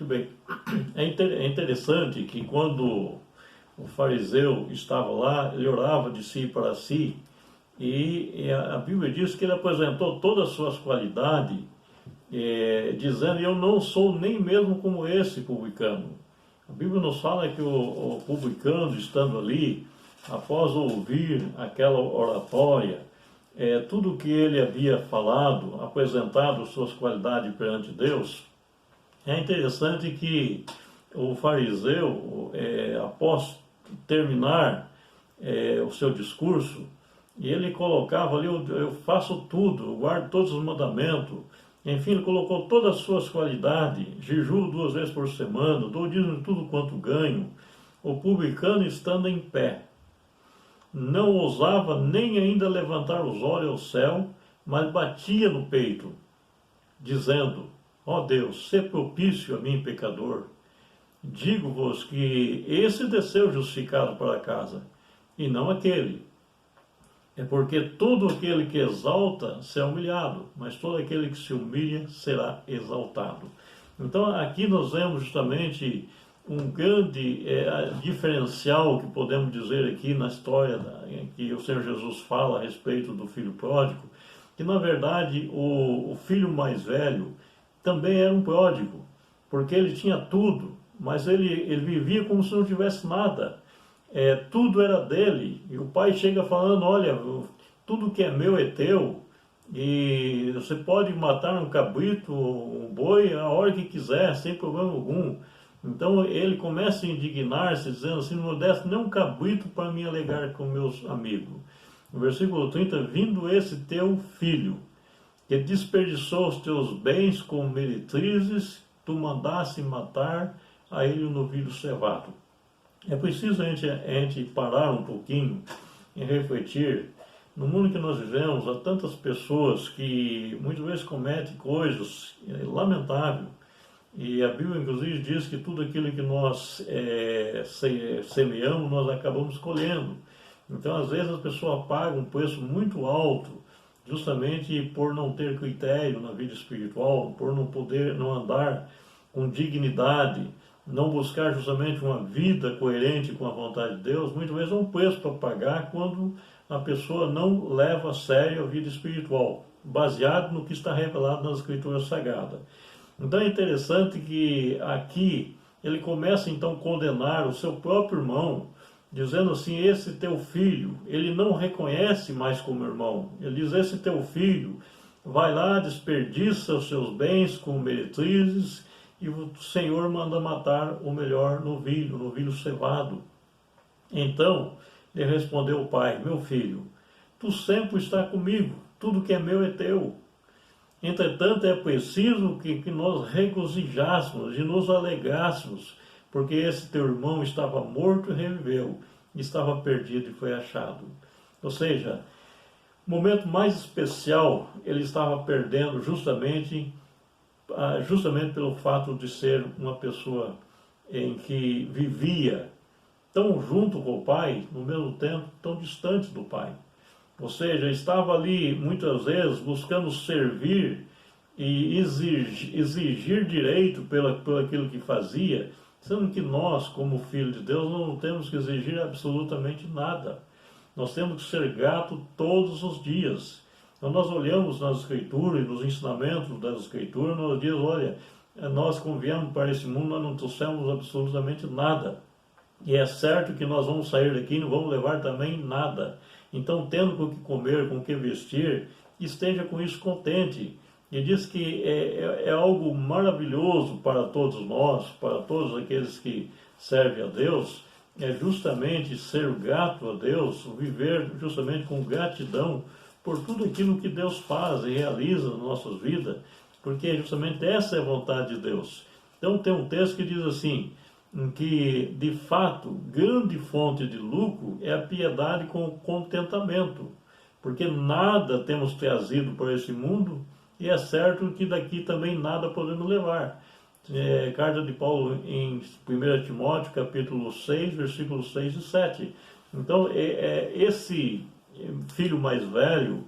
Muito bem. É interessante que quando o fariseu estava lá, ele orava de si para si, e a Bíblia diz que ele apresentou todas as suas qualidades, dizendo: eu não sou nem mesmo como esse publicano. A Bíblia nos fala que o publicano, estando ali, após ouvir aquela oratória, tudo que ele havia falado, apresentado suas qualidades perante Deus, é interessante que o fariseu, após terminar o seu discurso, ele colocava ali: eu faço tudo, eu guardo todos os mandamentos. Enfim, ele colocou todas as suas qualidades: jejuo 2 vezes por semana, dou dízimo de tudo quanto ganho. O publicano, estando em pé, não ousava nem ainda levantar os olhos ao céu, mas batia no peito, dizendo: ó Deus, sê propício a mim, pecador. Digo-vos que esse desceu justificado para casa, e não aquele. É porque todo aquele que exalta será humilhado, mas todo aquele que se humilha será exaltado. Então aqui nós vemos justamente um grande diferencial que podemos dizer aqui na história que o Senhor Jesus fala a respeito do filho pródigo, que na verdade o filho mais velho também era um pródigo, porque ele tinha tudo, mas ele vivia como se não tivesse nada. Tudo era dele, e o pai chega falando: olha, tudo que é meu é teu, e você pode matar um cabrito, um boi, a hora que quiser, sem problema algum. Então ele começa a indignar-se, dizendo assim: não desse nem um cabrito para me alegar com meus amigos. No versículo 30, vindo esse teu filho, que desperdiçou os teus bens com meretrizes, tu mandaste matar a ele o novilho cevado. É preciso a gente parar um pouquinho e refletir. No mundo que nós vivemos, há tantas pessoas que muitas vezes cometem coisas lamentáveis, e a Bíblia inclusive diz que tudo aquilo que nós semeamos, nós acabamos colhendo. Então às vezes a pessoa paga um preço muito alto, justamente por não ter critério na vida espiritual, por não andar com dignidade, não buscar justamente uma vida coerente com a vontade de Deus. Muitas vezes é um preço para pagar quando a pessoa não leva a sério a vida espiritual, baseado no que está revelado nas Escrituras Sagradas. Então é interessante que aqui ele começa então a condenar o seu próprio irmão, dizendo assim: esse teu filho, ele não reconhece mais como irmão. Ele diz: esse teu filho vai lá, desperdiça os seus bens com meretrizes, e o Senhor manda matar o melhor novilho, o novilho cevado. Então lhe respondeu o pai: meu filho, tu sempre está comigo, tudo que é meu é teu. Entretanto, é preciso que nós regozijássemos e nos alegrássemos, porque esse teu irmão estava morto e reviveu, estava perdido e foi achado. Ou seja, o momento mais especial ele estava perdendo justamente pelo fato de ser uma pessoa em que vivia tão junto com o pai, no mesmo tempo tão distante do pai. Ou seja, estava ali muitas vezes buscando servir e exigir direito pelo aquilo que fazia, sendo que nós, como filhos de Deus, não temos que exigir absolutamente nada. Nós temos que ser gratos todos os dias. Então nós olhamos nas Escrituras e nos ensinamentos das Escrituras, nós dizemos: olha, nós quando viemos para esse mundo, nós não trouxemos absolutamente nada. E é certo que nós vamos sair daqui e não vamos levar também nada. Então, tendo com o que comer, com o que vestir, esteja com isso contente. E diz que é algo maravilhoso para todos nós, para todos aqueles que servem a Deus, é justamente ser grato a Deus, viver justamente com gratidão por tudo aquilo que Deus faz e realiza nas nossas vidas, porque justamente essa é a vontade de Deus. Então tem um texto que diz assim, em que de fato grande fonte de lucro é a piedade com o contentamento, porque nada temos trazido para esse mundo e é certo que daqui também nada podemos levar. Carta de Paulo em 1 Timóteo capítulo 6, versículos 6 e 7. Então esse filho mais velho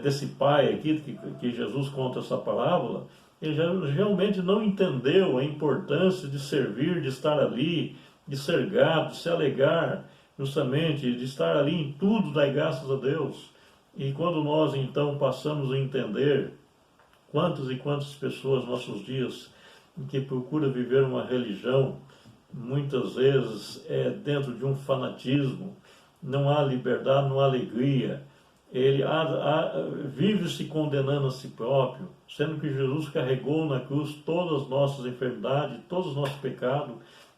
desse pai aqui que Jesus conta essa parábola, ele realmente não entendeu a importância de servir, de estar ali, de ser grato, de se alegar, justamente, de estar ali em tudo, dar graças a Deus. E quando nós então passamos a entender quantas e quantas pessoas nossos dias que procuram viver uma religião, muitas vezes dentro de um fanatismo, não há liberdade, não há alegria, ele vive se condenando a si próprio, sendo que Jesus carregou na cruz todas as nossas enfermidades, todos os nossos pecados.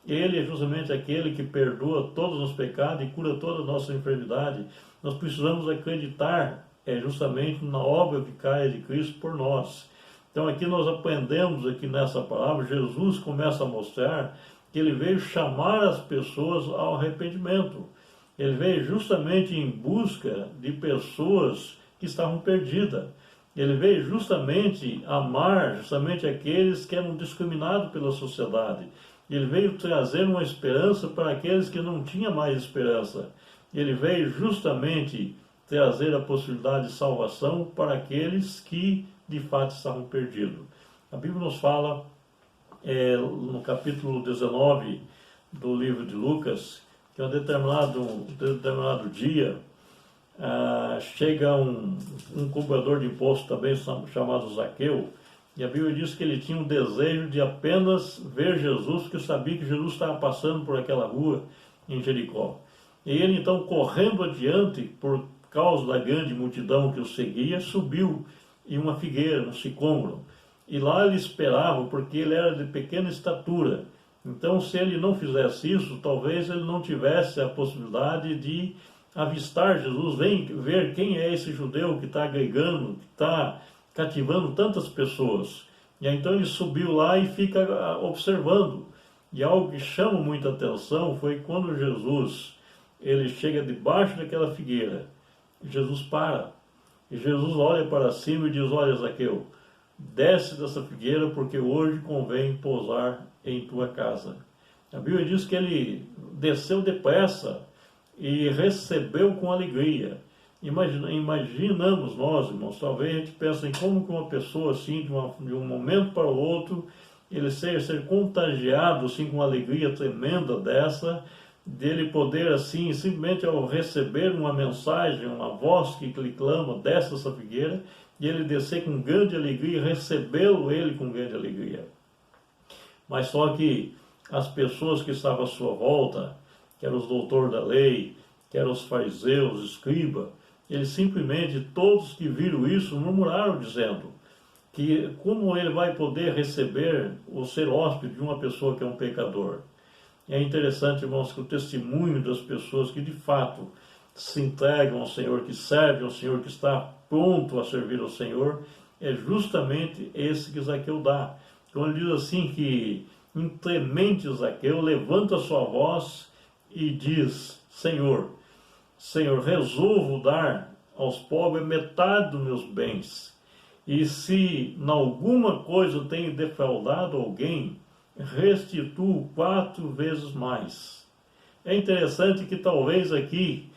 Ele é justamente aquele que perdoa todos os pecados e cura todas as nossas enfermidades. Nós precisamos acreditar justamente na obra vicária de Cristo por nós. Então aqui nós aprendemos, aqui nessa palavra, Jesus começa a mostrar que ele veio chamar as pessoas ao arrependimento. Ele veio justamente em busca de pessoas que estavam perdidas. Ele veio justamente amar justamente aqueles que eram discriminados pela sociedade. Ele veio trazer uma esperança para aqueles que não tinham mais esperança. Ele veio justamente trazer a possibilidade de salvação para aqueles que de fato estavam perdidos. A Bíblia nos fala, no capítulo 19 do livro de Lucas, que em um determinado dia chega um cobrador de imposto também chamado Zaqueu, e a Bíblia diz que ele tinha um desejo de apenas ver Jesus, porque sabia que Jesus estava passando por aquela rua em Jericó. E ele então, correndo adiante, por causa da grande multidão que o seguia, subiu em uma figueira, um sicômoro. E lá ele esperava, porque ele era de pequena estatura. Então, se ele não fizesse isso, talvez ele não tivesse a possibilidade de avistar Jesus, ver quem é esse judeu que está agregando, que está cativando tantas pessoas. E aí, então ele subiu lá e fica observando. E algo que chama muita atenção foi quando Jesus ele chega debaixo daquela figueira. Jesus para. E Jesus olha para cima e diz: olha, Zaqueu, desce dessa figueira, porque hoje convém pousar em tua casa. A Bíblia diz que ele desceu depressa e recebeu com alegria. Imaginamos nós, irmãos, talvez a gente pense em como que uma pessoa assim, de um momento para o outro, ele ser contagiado assim, com uma alegria tremenda dessa, dele poder assim, simplesmente ao receber uma mensagem, uma voz que lhe clama, desce dessa figueira, e ele descer com grande alegria, recebê-lo ele com grande alegria. Mas só que as pessoas que estavam à sua volta, que eram os doutores da lei, que eram os fariseus, os escribas, eles simplesmente, todos que viram isso, murmuraram, dizendo que como ele vai poder receber ou ser hóspede de uma pessoa que é um pecador. É interessante, irmãos, que o testemunho das pessoas que de fato se entregam ao Senhor, que servem ao Senhor, que está pronto a servir ao Senhor, é justamente esse que Zaqueu dá. Então ele diz assim que, inclemente Zaqueu, levanta a sua voz e diz: Senhor, resolvo dar aos pobres metade dos meus bens, e se em alguma coisa tenho defraudado alguém, restituo 4 vezes mais. É interessante que talvez aqui,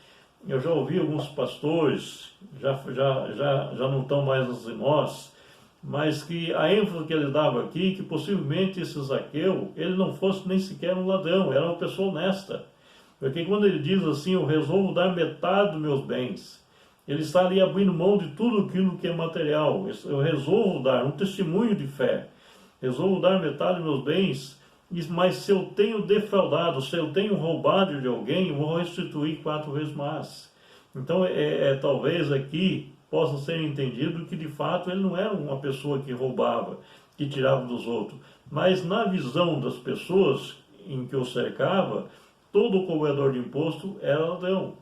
eu já ouvi alguns pastores, já não estão mais entre nós, mas que a ênfase que ele dava aqui, que possivelmente esse Zaqueu, ele não fosse nem sequer um ladrão, era uma pessoa honesta. Porque quando ele diz assim, eu resolvo dar metade dos meus bens, ele está ali abrindo mão de tudo aquilo que é material. Eu resolvo dar um testemunho de fé. Resolvo dar metade dos meus bens, mas se eu tenho defraudado, se eu tenho roubado de alguém, eu vou restituir 4 vezes mais. Então, talvez aqui possa ser entendido que de fato ele não era uma pessoa que roubava, que tirava dos outros. Mas na visão das pessoas em que o cercava, todo cobrador de imposto era ladrão.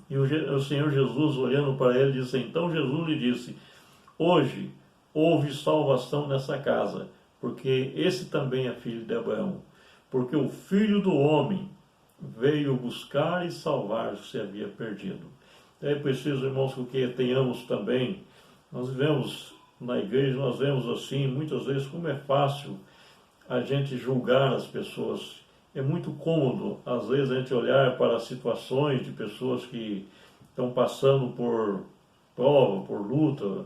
E o Senhor Jesus, olhando para ele, disse: então Jesus lhe disse: hoje houve salvação nessa casa, porque esse também é filho de Abraão. Porque o Filho do Homem veio buscar e salvar o que se havia perdido. É preciso, irmãos, que tenhamos também, nós vivemos na igreja, nós vemos assim, muitas vezes, como é fácil a gente julgar as pessoas. É muito cômodo, às vezes, a gente olhar para situações de pessoas que estão passando por prova, por luta,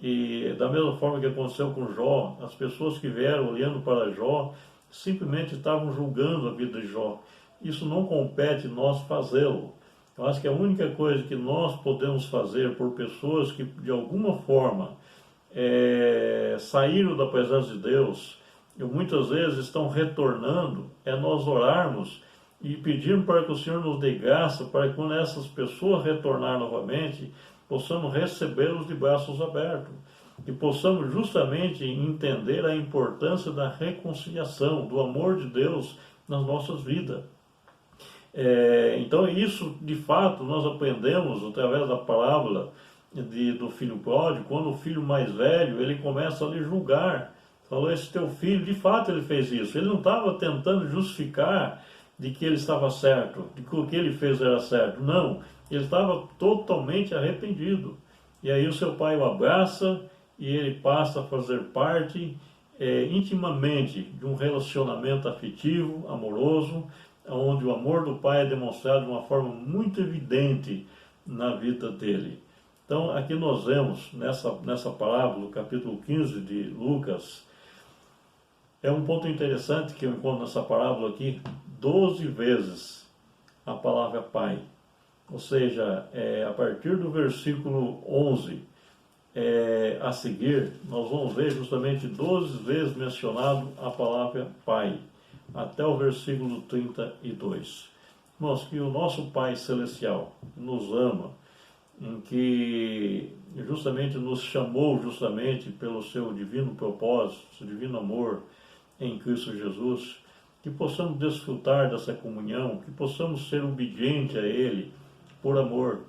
E da mesma forma que aconteceu com Jó, as pessoas que vieram olhando para Jó simplesmente estavam julgando a vida de Jó. Isso não compete nós fazê-lo. Eu acho que a única coisa que nós podemos fazer por pessoas que de alguma forma saíram da presença de Deus e muitas vezes estão retornando, é nós orarmos e pedirmos para que o Senhor nos dê graça para que quando essas pessoas retornarem novamente, possamos recebê-los de braços abertos e possamos justamente entender a importância da reconciliação, do amor de Deus nas nossas vidas. Então isso de fato nós aprendemos através da parábola do filho pródigo, quando o filho mais velho ele começa a lhe julgar, falou, esse teu filho, de fato ele fez isso, ele não estava tentando justificar de que ele estava certo, de que o que ele fez era certo, não, ele estava totalmente arrependido, e aí o seu pai o abraça e ele passa a fazer parte intimamente de um relacionamento afetivo, amoroso, onde o amor do pai é demonstrado de uma forma muito evidente na vida dele. Então, aqui nós vemos, nessa parábola, no capítulo 15 de Lucas, é um ponto interessante que eu encontro nessa parábola aqui, 12 vezes a palavra pai. Ou seja, a partir do versículo 11 a seguir, nós vamos ver justamente 12 vezes mencionado a palavra pai, até o versículo 32. Irmãos, que o nosso Pai Celestial nos ama, em que justamente nos chamou justamente pelo seu divino propósito, seu divino amor em Cristo Jesus, que possamos desfrutar dessa comunhão, que possamos ser obedientes a Ele por amor.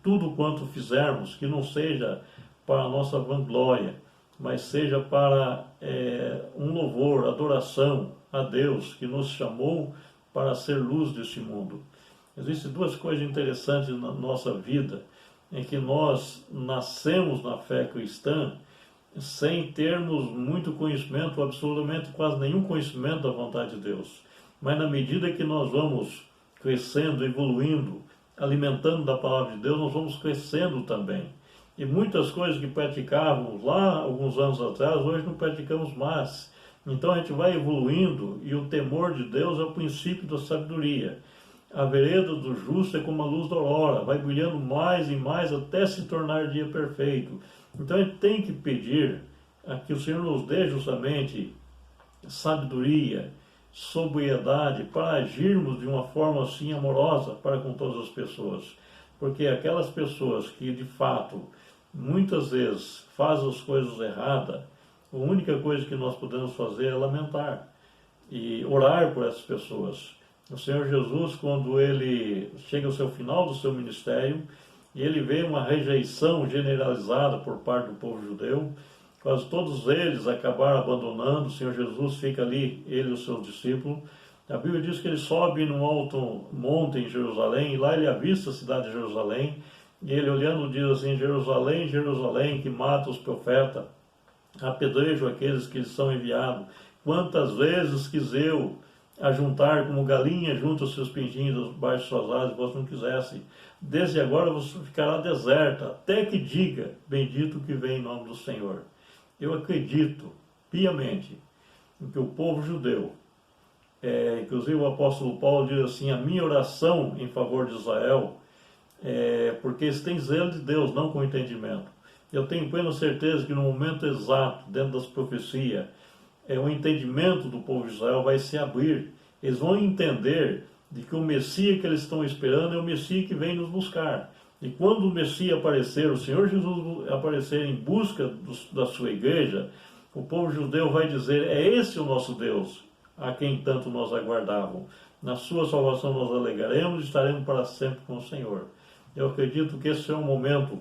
Tudo quanto fizermos, que não seja para a nossa vanglória, mas seja para um louvor, adoração a Deus, que nos chamou para ser luz deste mundo. Existem duas coisas interessantes na nossa vida, em que nós nascemos na fé cristã sem termos muito conhecimento, absolutamente quase nenhum conhecimento da vontade de Deus. Mas na medida que nós vamos crescendo, evoluindo, alimentando da palavra de Deus, nós vamos crescendo também. E muitas coisas que praticávamos lá alguns anos atrás, hoje não praticamos mais. Então a gente vai evoluindo e o temor de Deus é o princípio da sabedoria. A vereda do justo é como a luz da aurora, vai brilhando mais e mais até se tornar dia perfeito. Então a gente tem que pedir a que o Senhor nos dê justamente sabedoria, sobriedade, para agirmos de uma forma assim amorosa para com todas as pessoas. Porque aquelas pessoas que de fato muitas vezes fazem as coisas erradas, a única coisa que nós podemos fazer é lamentar e orar por essas pessoas. O Senhor Jesus, quando ele chega ao seu final do seu ministério, e ele vê uma rejeição generalizada por parte do povo judeu, quase todos eles acabaram abandonando, o Senhor Jesus fica ali, ele e os seus discípulos. A Bíblia diz que ele sobe num alto monte em Jerusalém, e lá ele avista a cidade de Jerusalém, e ele olhando diz assim, Jerusalém, Jerusalém, que mata os profetas, apedrejo aqueles que lhes são enviados. Quantas vezes quis eu ajuntar como galinha junto aos seus pintinhos debaixo de suas asas, vós não quisesse. Desde agora você ficará deserta, até que diga, bendito que vem em nome do Senhor. Eu acredito piamente em que o povo judeu, inclusive o apóstolo Paulo diz assim, a minha oração em favor de Israel, porque eles têm zelo de Deus, não com entendimento. Eu tenho plena certeza que no momento exato, dentro das profecias, o entendimento do povo de Israel vai se abrir. Eles vão entender de que o Messias que eles estão esperando é o Messias que vem nos buscar. E quando o Messias aparecer, o Senhor Jesus aparecer em busca da sua igreja, o povo judeu vai dizer, é esse o nosso Deus, a quem tanto nós aguardávamos. Na sua salvação nós alegaremos e estaremos para sempre com o Senhor. Eu acredito que esse é um momento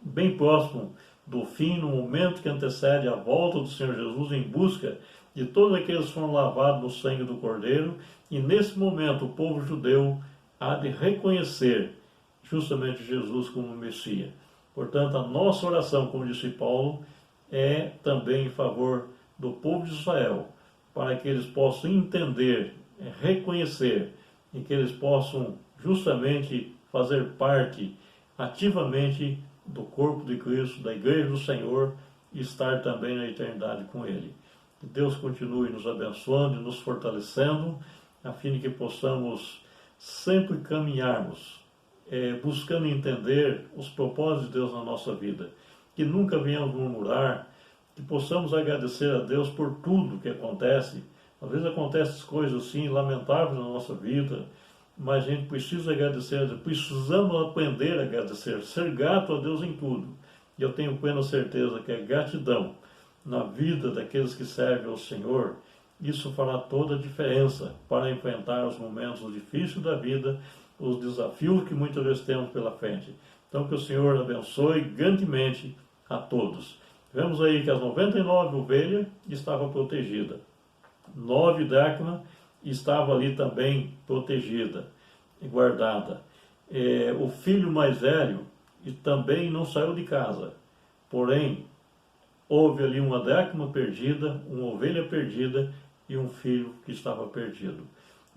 bem próximo do fim, no momento que antecede a volta do Senhor Jesus em busca de todos aqueles que foram lavados no sangue do Cordeiro, e nesse momento o povo judeu há de reconhecer justamente Jesus como Messias. Portanto, a nossa oração, como disse Paulo, é também em favor do povo de Israel, para que eles possam entender, reconhecer, e que eles possam justamente fazer parte ativamente do corpo de Cristo, da igreja do Senhor, e estar também na eternidade com Ele. Que Deus continue nos abençoando e nos fortalecendo, a fim de que possamos sempre caminharmos, buscando entender os propósitos de Deus na nossa vida. Que nunca venhamos murmurar, que possamos agradecer a Deus por tudo que acontece. Às vezes acontecem coisas assim lamentáveis na nossa vida, mas a gente precisa agradecer a Deus, precisamos aprender a agradecer, ser grato a Deus em tudo. E eu tenho plena certeza que a gratidão na vida daqueles que servem ao Senhor, isso fará toda a diferença para enfrentar os momentos difíceis da vida, os desafios que muitas vezes temos pela frente. Então que o Senhor abençoe grandemente a todos. Vemos aí que as 99 ovelhas estavam protegidas. 9 dracmas estava ali também protegida, guardada. O filho mais velho também não saiu de casa, porém houve ali uma dracma perdida, uma ovelha perdida e um filho que estava perdido.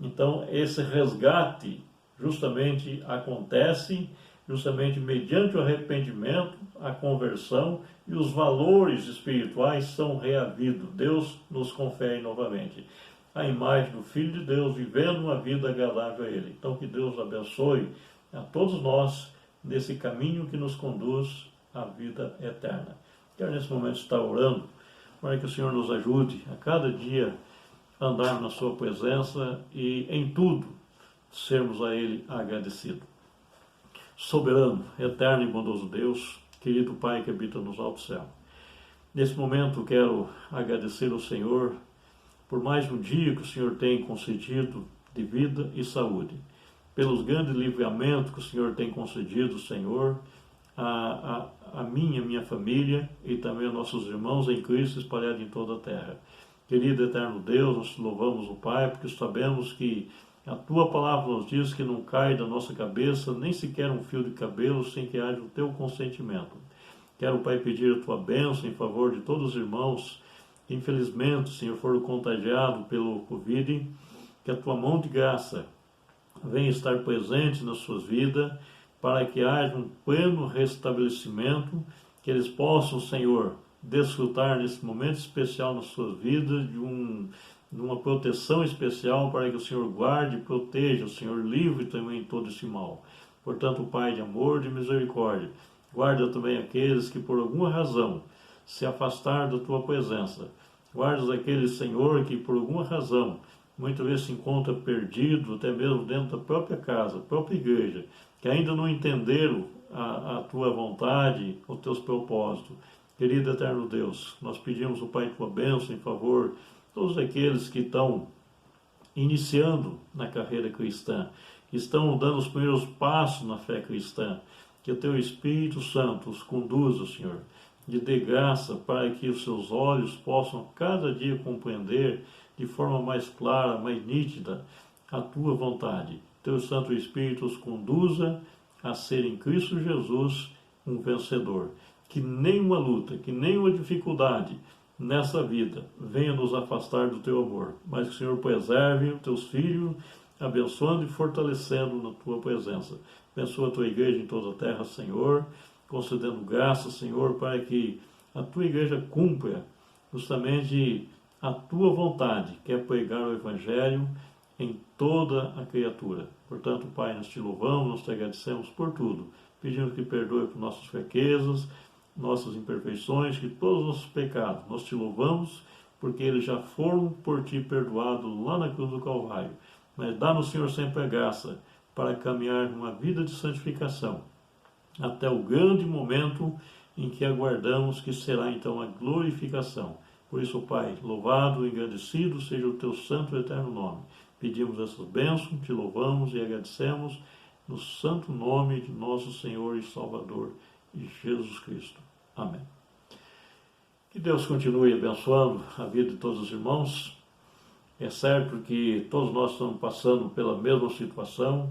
Então esse resgate justamente acontece justamente mediante o arrependimento, a conversão e os valores espirituais são reavidos. Deus nos confere novamente a imagem do Filho de Deus, vivendo uma vida agradável a Ele. Então que Deus abençoe a todos nós nesse caminho que nos conduz à vida eterna. Quero nesse momento estar orando para que o Senhor nos ajude a cada dia a andar na sua presença e em tudo sermos a Ele agradecidos. Soberano, eterno e bondoso Deus, querido Pai que habita nos altos céus. Nesse momento quero agradecer ao Senhor por mais um dia que o Senhor tem concedido de vida e saúde, pelos grandes livramentos que o Senhor tem concedido, Senhor, a minha família e também a nossos irmãos em Cristo espalhados em toda a terra. Querido eterno Deus, nós te louvamos, o Pai, porque sabemos que a Tua palavra nos diz que não cai da nossa cabeça nem sequer um fio de cabelo sem que haja o Teu consentimento. Quero, Pai, pedir a Tua bênção em favor de todos os irmãos que, infelizmente, Senhor, foram contagiados pelo Covid, que a Tua mão de graça venha estar presente nas suas vidas, para que haja um pleno restabelecimento, que eles possam, Senhor, desfrutar nesse momento especial nas suas vidas de uma proteção especial para que o Senhor guarde e proteja, o Senhor livre também todo esse mal. Portanto, Pai de amor, de misericórdia, guarda também aqueles que por alguma razão se afastaram da Tua presença. Guarda aqueles, Senhor, que por alguma razão muitas vezes se encontra perdido, até mesmo dentro da própria casa, da própria igreja, que ainda não entenderam a Tua vontade, os Teus propósitos. Querido eterno Deus, nós pedimos o Pai Tua bênção em favor de todos aqueles que estão iniciando na carreira cristã, que estão dando os primeiros passos na fé cristã, que o Teu Espírito Santo os conduza, Senhor, de dê graça para que os seus olhos possam cada dia compreender de forma mais clara, mais nítida, a Tua vontade. Teu Santo Espírito os conduza a ser em Cristo Jesus um vencedor. Que nenhuma luta, que nenhuma dificuldade nessa vida venha nos afastar do Teu amor, mas que o Senhor preserve os Teus filhos, abençoando e fortalecendo na Tua presença. Abençoa a Tua igreja em toda a terra, Senhor, concedendo graça, Senhor, para que a Tua igreja cumpra justamente a Tua vontade, que é pregar o Evangelho em toda a criatura. Portanto, Pai, nós Te louvamos, nós Te agradecemos por tudo. Pedimos que perdoe por nossas fraquezas, nossas imperfeições, que todos os nossos pecados. Nós Te louvamos, porque eles já foram por Ti perdoados lá na cruz do Calvário. Mas dá-nos, Senhor, sempre a graça para caminhar numa vida de santificação, até o grande momento em que aguardamos que será então a glorificação. Por isso, Pai, louvado e agradecido seja o Teu santo e eterno nome. Pedimos essas bênçãos, Te louvamos e agradecemos no santo nome de nosso Senhor e Salvador, Jesus Cristo. Amém. Que Deus continue abençoando a vida de todos os irmãos. É certo que todos nós estamos passando pela mesma situação,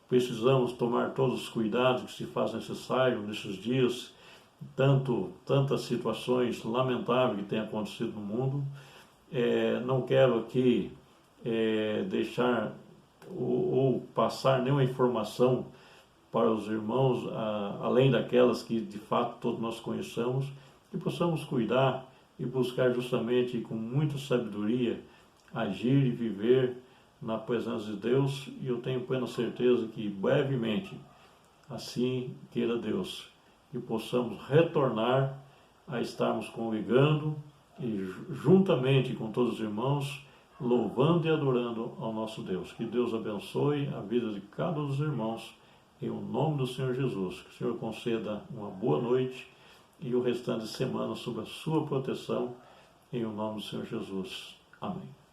precisamos tomar todos os cuidados que se faz necessário nesses dias, tantas situações lamentáveis que têm acontecido no mundo. Não quero aqui deixar ou passar nenhuma informação para os irmãos, além daquelas que de fato todos nós conheçamos, que possamos cuidar e buscar justamente com muita sabedoria agir e viver na presença de Deus, e eu tenho plena certeza que brevemente, assim queira Deus, que possamos retornar a estarmos congregando e juntamente com todos os irmãos, louvando e adorando ao nosso Deus. Que Deus abençoe a vida de cada um dos irmãos, em nome do Senhor Jesus. Que o Senhor conceda uma boa noite e o restante de semana sob a sua proteção, em nome do Senhor Jesus. Amém.